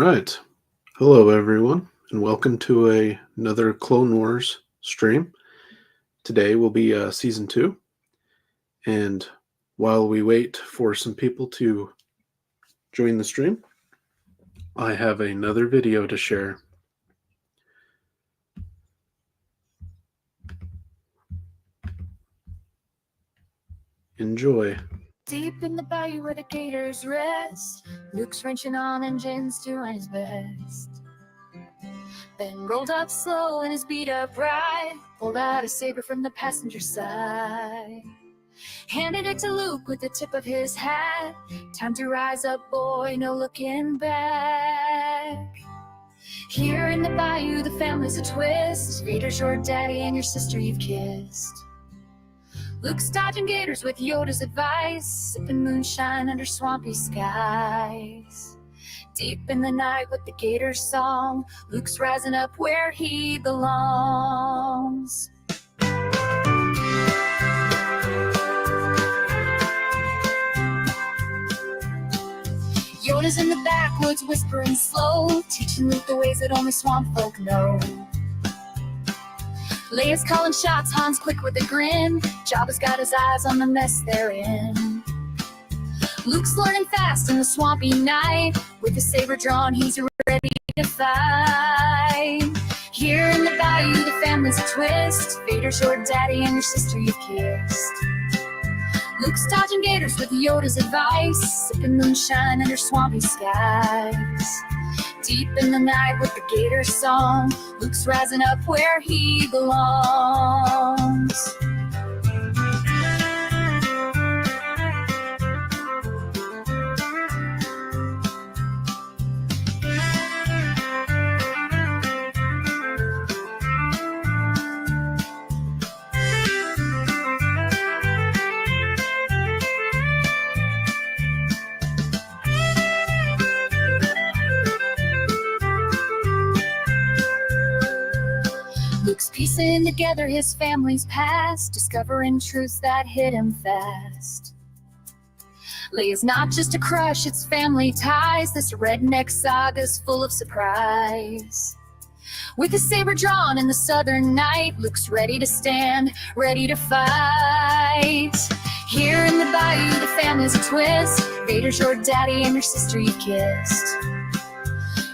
right. Hello, everyone, and welcome to another Clone Wars stream. Today will be Season 2, and while we wait for some people to join the stream, I have another video to share. Enjoy. Deep in the bayou where the gators rest, Luke's wrenching on engines doing his best. Ben rolled up slow in his beat-up ride, pulled out a saber from the passenger side. Handed it to Luke with the tip of his hat. Time to rise up, boy, no looking back. Here in the bayou, the family's a twist. Vader's your daddy and your sister you've kissed. Luke's dodging gators with Yoda's advice, sipping moonshine under swampy skies. Deep in the night with the gator song, Luke's rising up where he belongs. Yoda's in the backwoods whispering slow, teaching Luke the ways that only swamp folk know. Leia's calling shots, Han's quick with a grin. Jabba's got his eyes on the mess they're in. Luke's learning fast in the swampy night. With his saber drawn, he's ready to fight. Here in the bayou, the family's a twist. Vader's your daddy and your sister you've kissed. Luke's dodging gators with Yoda's advice, sipping moonshine under swampy skies. Deep in the night with the gator song, Luke's rising up where he belongs. Luke's piecing together his family's past, discovering truths that hit him fast. Leia's not just a crush, it's family ties. This redneck saga's full of surprise. With his saber drawn in the southern night, Luke's ready to stand, ready to fight. Here in the bayou, the family's a twist. Vader's your daddy and your sister you've kissed.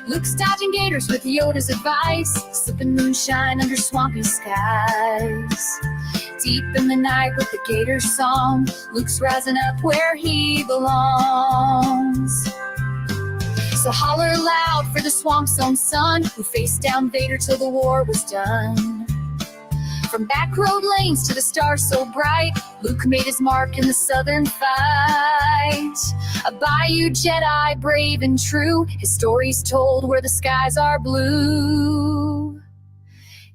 Luke's dodging gators with Yoda's advice, sipping moonshine under swampy skies. Deep in the night with the gator song, Luke's rising up where he belongs. So holler loud for the swamp's own son, who faced down Vader till the war was done. From back road lanes to the stars so bright, Luke made his mark in the southern fight. A bayou Jedi, brave and true, his story's told where the skies are blue.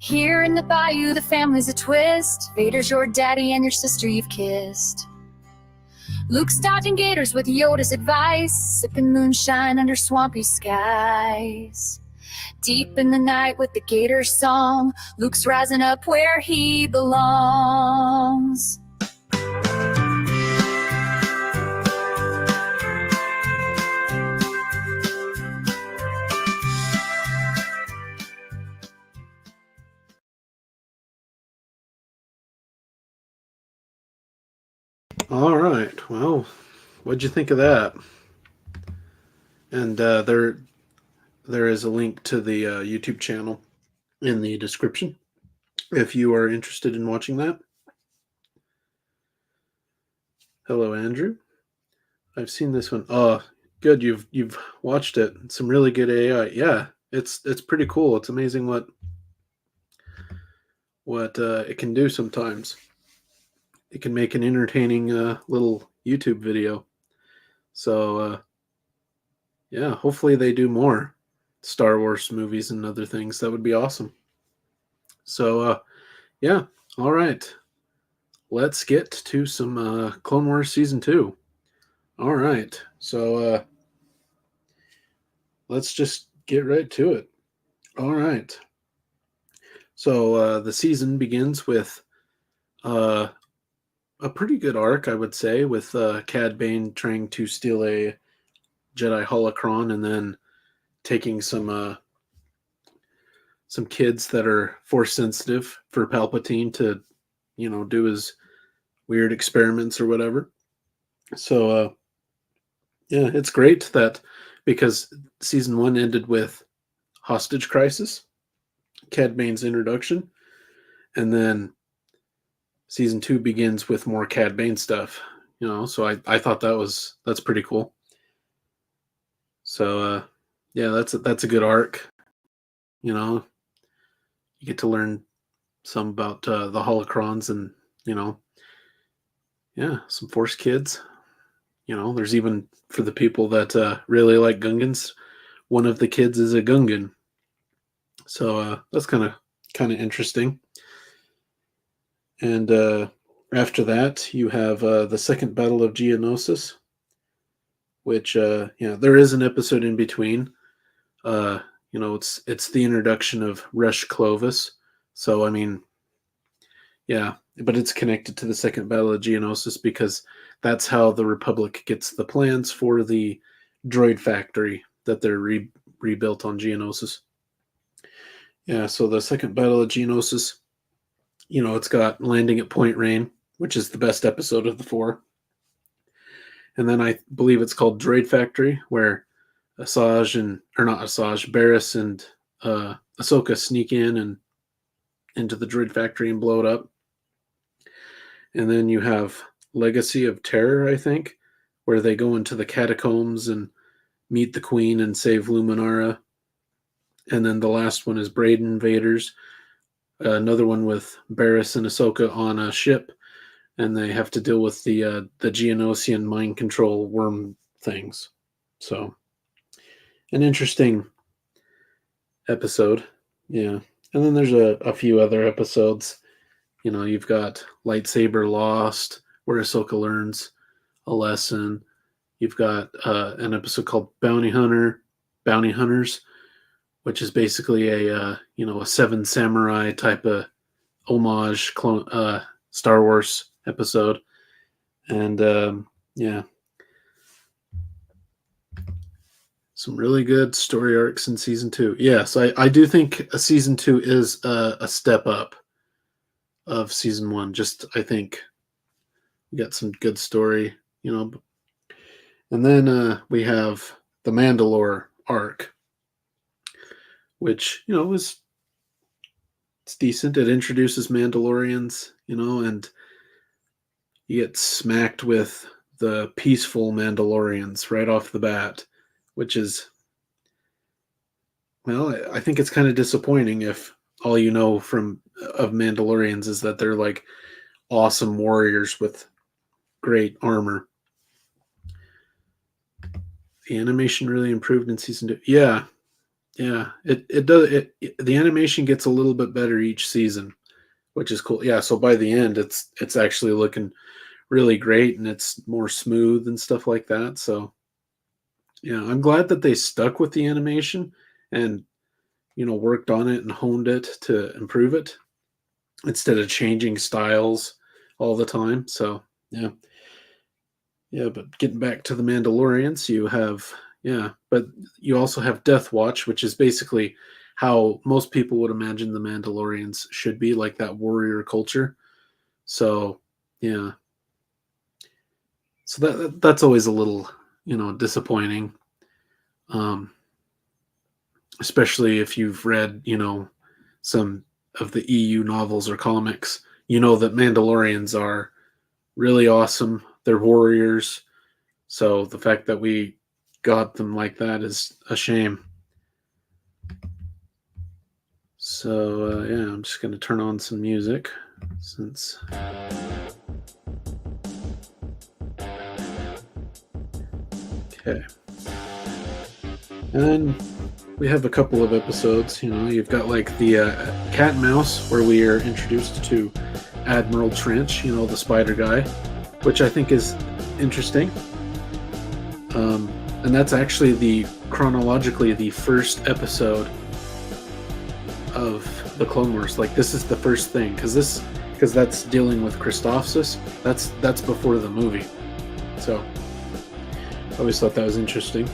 Here in the bayou, the family's a twist. Vader's your daddy and your sister you've kissed. Luke's dodging gators with Yoda's advice, sipping moonshine under swampy skies. Deep in the night with the gator song, Luke's rising up where he belongs. All right. Well, what'd you think of that? And there is a link to the YouTube channel in the description if you are interested in watching that. Hello, Andrew. I've seen this one. Oh, good. You've watched it. Some really good AI. Yeah, it's pretty cool. It's amazing what it can do sometimes. It can make an entertaining little YouTube video. So yeah, hopefully they do more Star Wars movies and other things. That would be awesome. So yeah, all right. Let's get to some Clone Wars Season 2. All right. So let's just get right to it. All right. So the season begins with a pretty good arc, I would say, with Cad Bane trying to steal a Jedi holocron and then taking some kids that are force sensitive for Palpatine to, do his weird experiments or whatever. So yeah, it's great that because season 1 ended with hostage crisis, Cad Bane's introduction, and then season 2 begins with more Cad Bane stuff. So I thought that's pretty cool. So yeah, that's a good arc. You get to learn some about the holocrons and yeah, some Force kids. There's even for the people that really like Gungans, one of the kids is a Gungan. So that's kind of interesting. And after that, you have the second Battle of Geonosis, which there is an episode in between. It's the introduction of Resh Clovis. So I mean, yeah, but it's connected to the second Battle of Geonosis because that's how the Republic gets the plans for the droid factory that they're rebuilt on Geonosis. Yeah, so the second Battle of Geonosis, it's got landing at Point Rain, which is the best episode of the 4. And then I believe it's called Droid Factory, where Barriss and Ahsoka sneak in and into the droid factory and blow it up. And then you have Legacy of Terror, I think, where they go into the catacombs and meet the Queen and save Luminara. And then the last one is Braid Invaders, another one with Barriss and Ahsoka on a ship, and they have to deal with the Geonosian mind control worm things. So, an interesting episode, yeah. And then there's a few other episodes. You've got Lightsaber Lost, where Ahsoka learns a lesson. You've got an episode called Bounty Hunters, which is basically a Seven Samurai type of homage Star Wars episode. And yeah, some really good story arcs in season 2. Yes, I do think a season 2 is a step up of season 1. Just I think we got some good story, and then we have the Mandalore arc, which it's decent. It introduces Mandalorians, and you get smacked with the peaceful Mandalorians right off the bat, which is, well, I think it's kind of disappointing if all you know of Mandalorians is that they're like awesome warriors with great armor. The animation really improved in season 2. Yeah. It does. The animation gets a little bit better each season, which is cool. Yeah. So by the end, it's actually looking really great and it's more smooth and stuff like that. So yeah, I'm glad that they stuck with the animation and worked on it and honed it to improve it instead of changing styles all the time. So yeah. But getting back to the Mandalorians, you have but you also have Death Watch, which is basically how most people would imagine the Mandalorians should be, like that warrior culture. So yeah, so that's always a little disappointing, especially if you've read some of the EU novels or comics. That Mandalorians are really awesome. They're warriors. So the fact that we got them like that is a shame. So yeah, I'm just going to turn on some music since okay. And then we have a couple of episodes. You've got like the Cat and Mouse, where we are introduced to Admiral Trench, the spider guy, which I think is interesting. And that's actually chronologically the first episode of the Clone Wars. Like, this is the first thing, because that's dealing with Christophsis. That's before the movie. So I always thought that was interesting.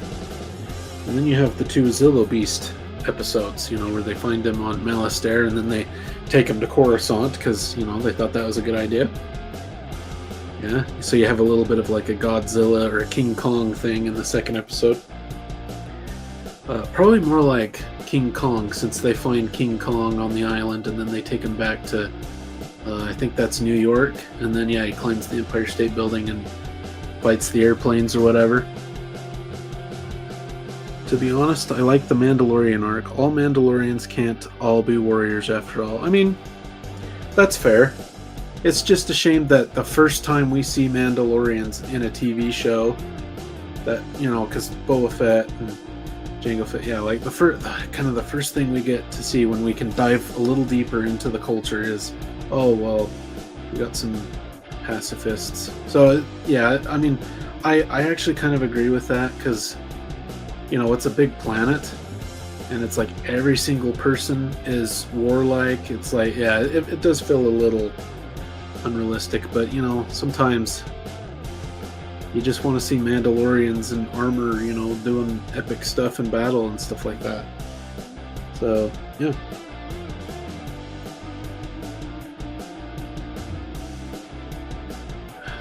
And then you have the 2 Zillo Beast episodes, where they find him on Malastare and then they take him to Coruscant because, they thought that was a good idea. Yeah, so you have a little bit of like a Godzilla or a King Kong thing in the 2nd episode. Probably more like King Kong, since they find King Kong on the island and then they take him back to, I think that's New York, and then he climbs the Empire State Building and fights the airplanes or whatever. To be honest, I like the Mandalorian arc. All Mandalorians can't all be warriors after all. I mean, that's fair. It's just a shame that the first time we see Mandalorians in a TV show, that, because Boba Fett and Jango Fett, like the first thing we get to see when we can dive a little deeper into the culture is, oh, well, we got some pacifists. So, yeah, I mean, I actually kind of agree with that, because it's a big planet, and it's like every single person is warlike. It's like, yeah, it does feel a little unrealistic, but sometimes you just want to see Mandalorians in armor, doing epic stuff in battle and stuff like that. So, yeah.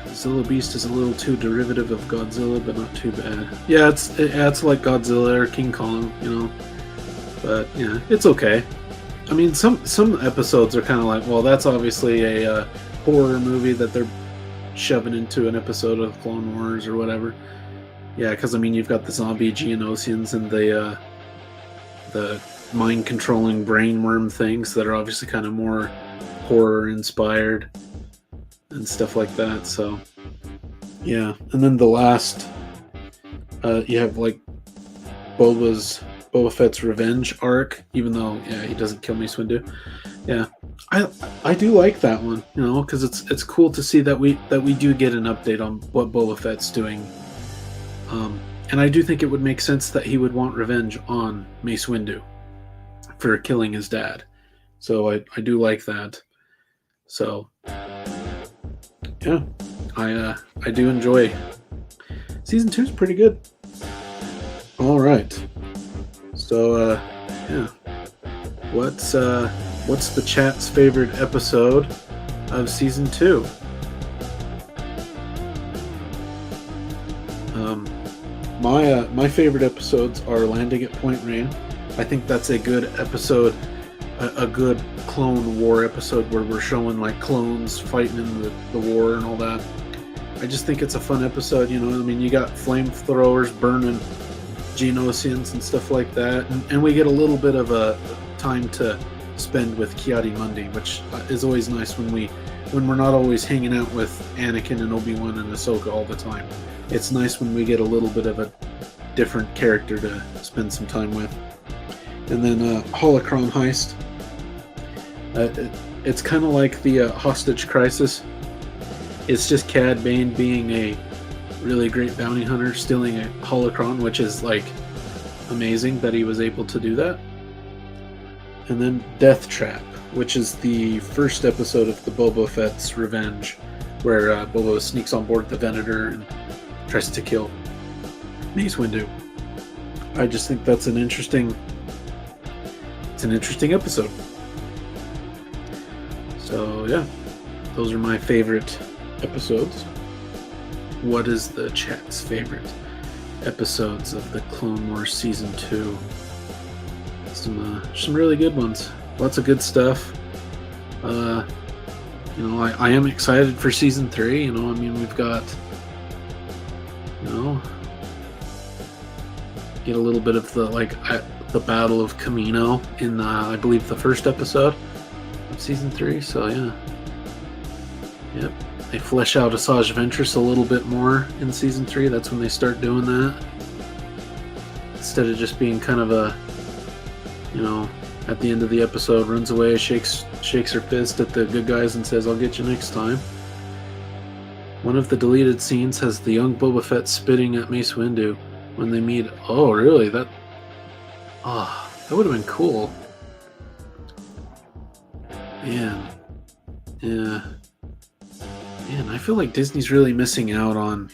Zillo Beast is a little too derivative of Godzilla, but not too bad. Yeah, it's like Godzilla or King Kong, but yeah, it's okay. I mean, some episodes are kind of like, well, that's obviously a horror movie that they're shoving into an episode of Clone Wars or whatever. Yeah, because I mean, you've got the zombie Geonosians and the mind controlling brain worm things that are obviously kind of more horror inspired and stuff like that. So yeah, and then the last, you have like Boba Fett's revenge arc, even though he doesn't kill Mace Windu. Yeah, I do like that one, because it's cool to see that we do get an update on what Boba Fett's doing, and I do think it would make sense that he would want revenge on Mace Windu for killing his dad. So I do like that. So yeah, I do enjoy. Season 2 is pretty good. All right. So yeah, what's the chat's favorite episode of season 2? My favorite episodes are Landing at Point Rain. I think that's a good episode, a good Clone War episode where we're showing like clones fighting in the war and all that. I just think it's a fun episode, I mean, you got flamethrowers burning Geonosians and stuff like that, and we get a little bit of a time to spend with Kiadi-Mundi, which is always nice when we're not always hanging out with Anakin and Obi-Wan and Ahsoka all the time. It's nice when we get a little bit of a different character to spend some time with. And then Holocron Heist. It's kind of like the Hostage Crisis. It's just Cad Bane being a really great bounty hunter, stealing a holocron, which is like amazing that he was able to do that. And then Death Trap, which is the first episode of the Boba Fett's Revenge, where Boba sneaks on board the Venator and tries to kill Mace Windu. I just think that's an interesting episode. So yeah, those are my favorite episodes. What is the chat's favorite episodes of the Clone Wars Season 2? Some really good ones. Lots of good stuff. I am excited for Season 3. I mean, we've got, get a little bit of the Battle of Camino in, I believe, the first episode of Season 3. So, yeah. Yep. They flesh out Asajj Ventress a little bit more in Season 3. That's when they start doing that. Instead of just being kind of a, at the end of the episode, runs away, shakes her fist at the good guys and says, "I'll get you next time." One of the deleted scenes has the young Boba Fett spitting at Mace Windu when they meet. Oh, really? That would have been cool. Man. Yeah. Man, I feel like Disney's really missing out on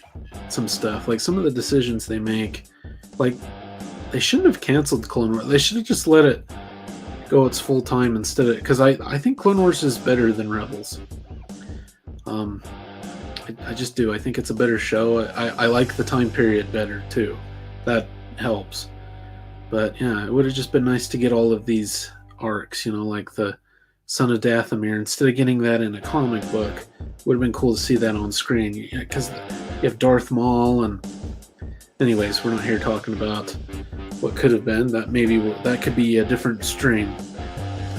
some stuff. Like some of the decisions they make. Like, they shouldn't have canceled Clone Wars. They should have just let it go its full time instead of, because I think Clone Wars is better than Rebels. I just do. I think it's a better show. I like the time period better too. That helps. But yeah, it would have just been nice to get all of these arcs, like the Son of Dathomir. Instead of getting that in a comic book, would have been cool to see that on screen. Because you have Darth Maul and... Anyways, we're not here talking about what could have been. That could be a different stream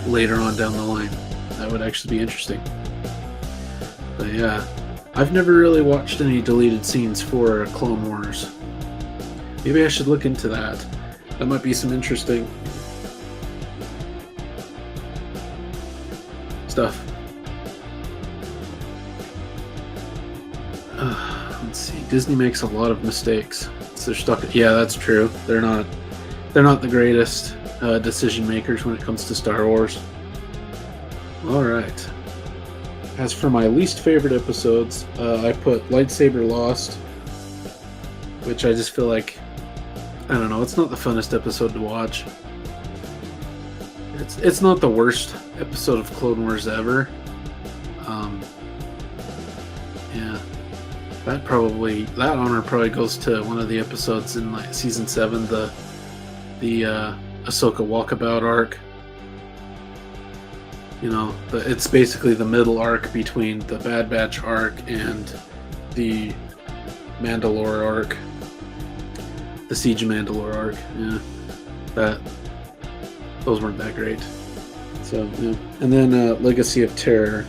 later on down the line. That would actually be interesting. But yeah, I've never really watched any deleted scenes for Clone Wars. Maybe I should look into that. That might be some interesting stuff. Let's see. Disney makes a lot of mistakes. So they're stuck. Yeah, that's true. They're not the greatest decision makers when it comes to Star Wars. All right. As for my least favorite episodes, I put Lightsaber Lost, which I just feel like, I don't know, it's not the funnest episode to watch. It's not the worst episode of Clone Wars ever. Yeah, that honor probably goes to one of the episodes in like season 7, the Ahsoka Walkabout arc. It's basically the middle arc between the Bad Batch arc and the Mandalore arc. The Siege of Mandalore arc. Yeah. Those weren't that great. So, yeah. And then Legacy of Terror,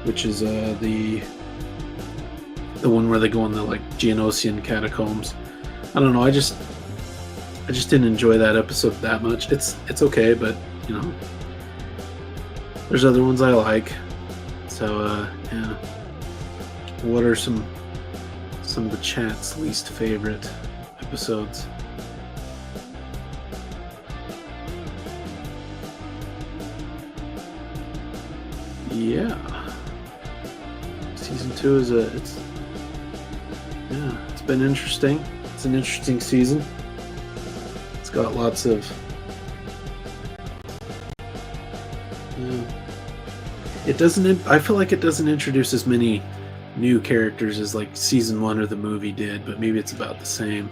which is the one where they go in the like Geonosian catacombs. I don't know, I just didn't enjoy that episode that much. It's okay, but there's other ones I like. So yeah. What are some of the chat's least favorite episodes? Yeah. Season 2 it's been interesting. It's an interesting season. It's got lots of I feel like it doesn't introduce as many new characters as like season 1 or the movie did, but maybe it's about the same.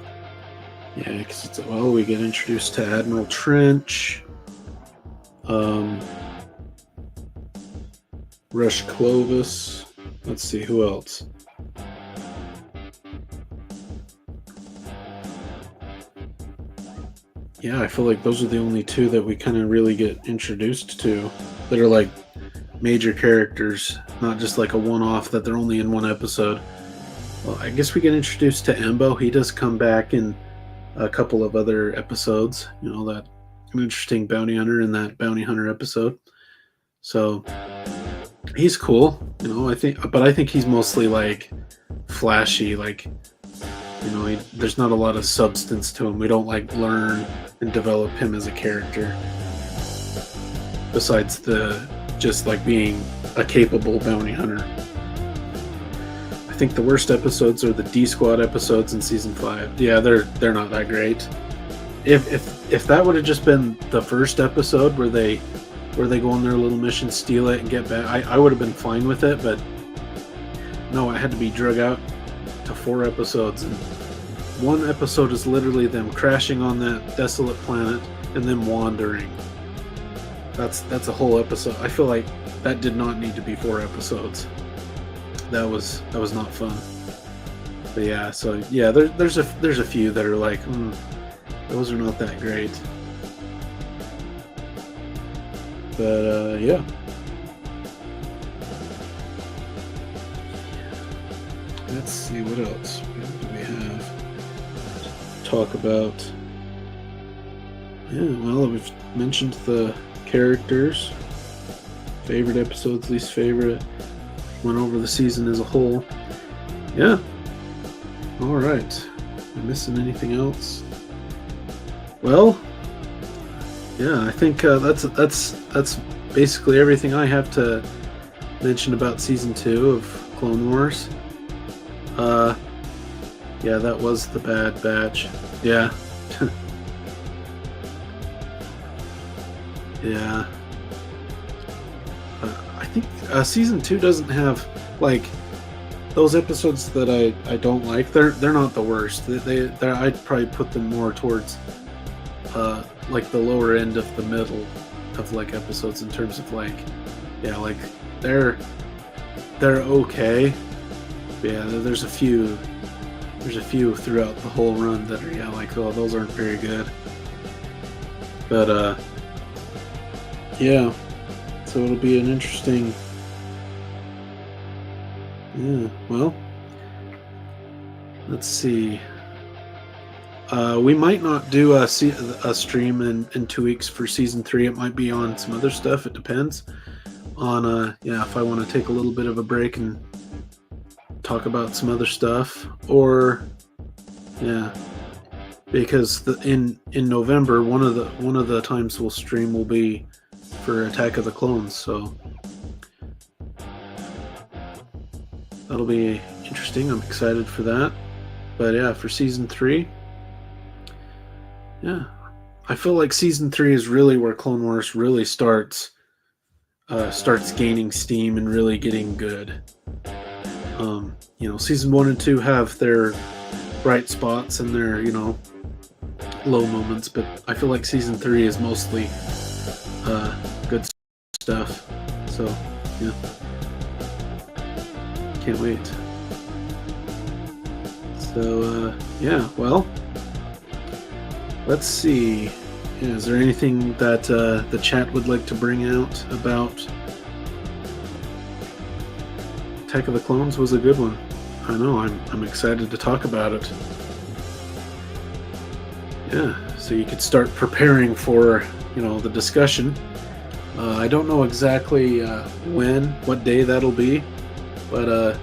Yeah, because we get introduced to Admiral Trench, Rush Clovis. Let's see, who else? Yeah, I feel like those are the only two that we kind of really get introduced to that are like major characters, not just like a one-off that they're only in one episode. Well, I guess we get introduced to Embo. He does come back in a couple of other episodes. That an interesting bounty hunter in that bounty hunter episode. So he's cool, I think he's mostly like flashy, like there's not a lot of substance to him. We don't like learn and develop him as a character besides just like being a capable bounty hunter. I think the worst episodes are the D Squad episodes in season 5. Yeah, they're not that great. If that would have just been the first episode where they go on their little mission, steal it, and get back, I would have been fine with it. But no, it had to be drug out to 4 episodes, and one episode is literally them crashing on that desolate planet and then wandering. That's a whole episode. I feel like that did not need to be 4 episodes. That was not fun. But yeah, so yeah, there's a few that are like, those are not that great. But yeah. Let's see what else do we have to talk about. Yeah, well, we've mentioned the characters, favorite episodes, least favorite, went over the season as a whole. Yeah. All right. Am I missing anything else? Well, yeah, I think that's basically everything I have to mention about season 2 of Clone Wars. Yeah, that was the Bad Batch. Yeah. Yeah. I think season 2 doesn't have like those episodes that I don't like. They're not the worst. They're I'd probably put them more towards like the lower end of the middle of like episodes in terms of like, yeah, like they're okay. Yeah, there's a few throughout the whole run that are, yeah, like, oh, those aren't very good. But yeah, so it'll be an interesting. Yeah, well, let's see. We might not do a stream in 2 weeks for season 3. It might be on some other stuff. It depends on yeah, if I want to take a little bit of a break and talk about some other stuff, or yeah, because in November one of the times we'll stream will be for Attack of the Clones, so that'll be interesting. I'm excited for that. But yeah, for season 3, yeah, I feel like season 3 is really where Clone Wars really starts gaining steam and really getting good. You know, season 1 and 2 have their bright spots and their, you know, low moments, but I feel like season 3 is mostly good stuff. So yeah, can't wait. So yeah, well, let's see. Yeah, is there anything that the chat would like to bring out about Attack of the Clones? Was a good one. I know, I'm excited to talk about it. Yeah, so you could start preparing for, you know, the discussion. I don't know exactly what day that'll be, but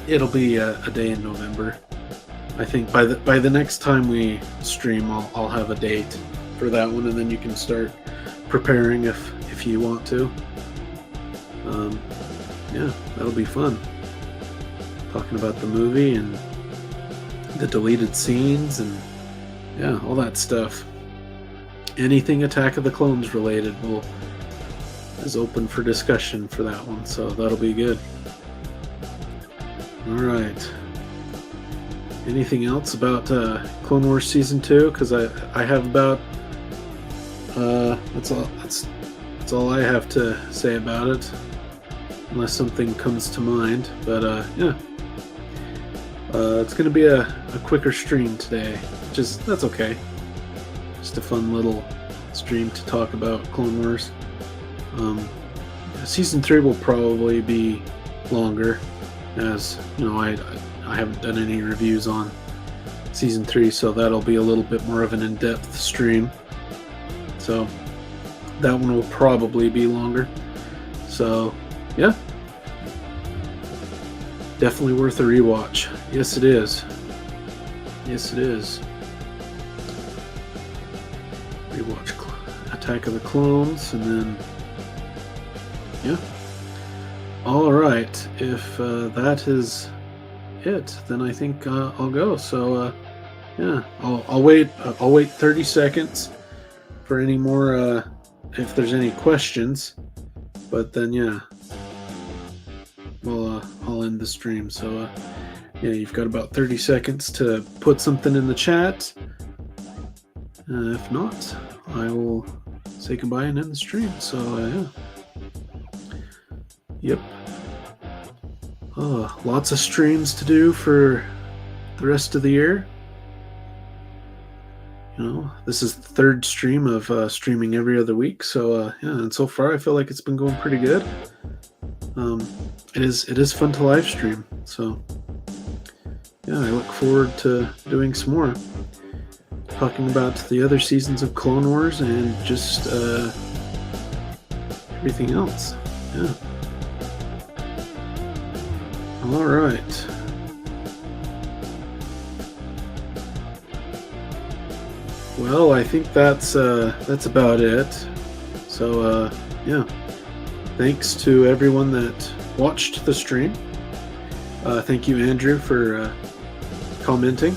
it'll be a day in November. I think by the next time we stream, I'll have a date for that one, and then you can start preparing if you want to. Yeah, that'll be fun. Talking about the movie and the deleted scenes and yeah, all that stuff. Anything Attack of the Clones related is open for discussion for that one, so that'll be good. All right. Anything else about Clone Wars season 2? Because I have about that's all I have to say about it, unless something comes to mind. But yeah, it's gonna be a quicker stream today, that's okay. Just a fun little stream to talk about Clone Wars. Season 3 will probably be longer, as you know, I haven't done any reviews on season 3, so that'll be a little bit more of an in-depth stream. So that one will probably be longer. So yeah, definitely worth a rewatch. Yes, it is. Yes, it is. Rewatch Attack of the Clones, and then yeah. All right, if that is it, then I think I'll go. So yeah, I'll wait 30 seconds for any more if there's any questions, but then yeah, I'll end the stream. So yeah, you've got about 30 seconds to put something in the chat. If not, I will say goodbye and end the stream. So yeah. Yep. Lots of streams to do for the rest of the year. You know, this is the 3rd stream of streaming every other week. So yeah, and so far I feel like it's been going pretty good. It is fun to live stream. So yeah, I look forward to doing some more, talking about the other seasons of Clone Wars and just everything else. Yeah. All right. Well, I think that's about it. So yeah, thanks to everyone that watched the stream. Thank you, Andrew, for commenting.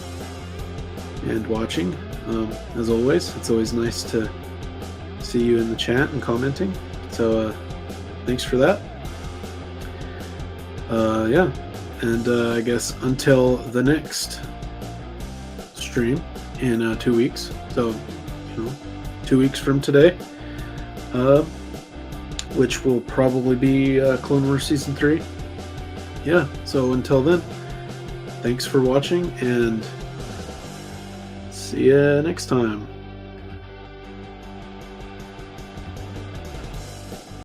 and watching. As always, it's always nice to see you in the chat and commenting. So thanks for that. Yeah, and I guess until the next stream in 2 weeks. So 2 weeks from today, which will probably be Clone Wars Season 3. Yeah, so until then, thanks for watching, and see ya next time.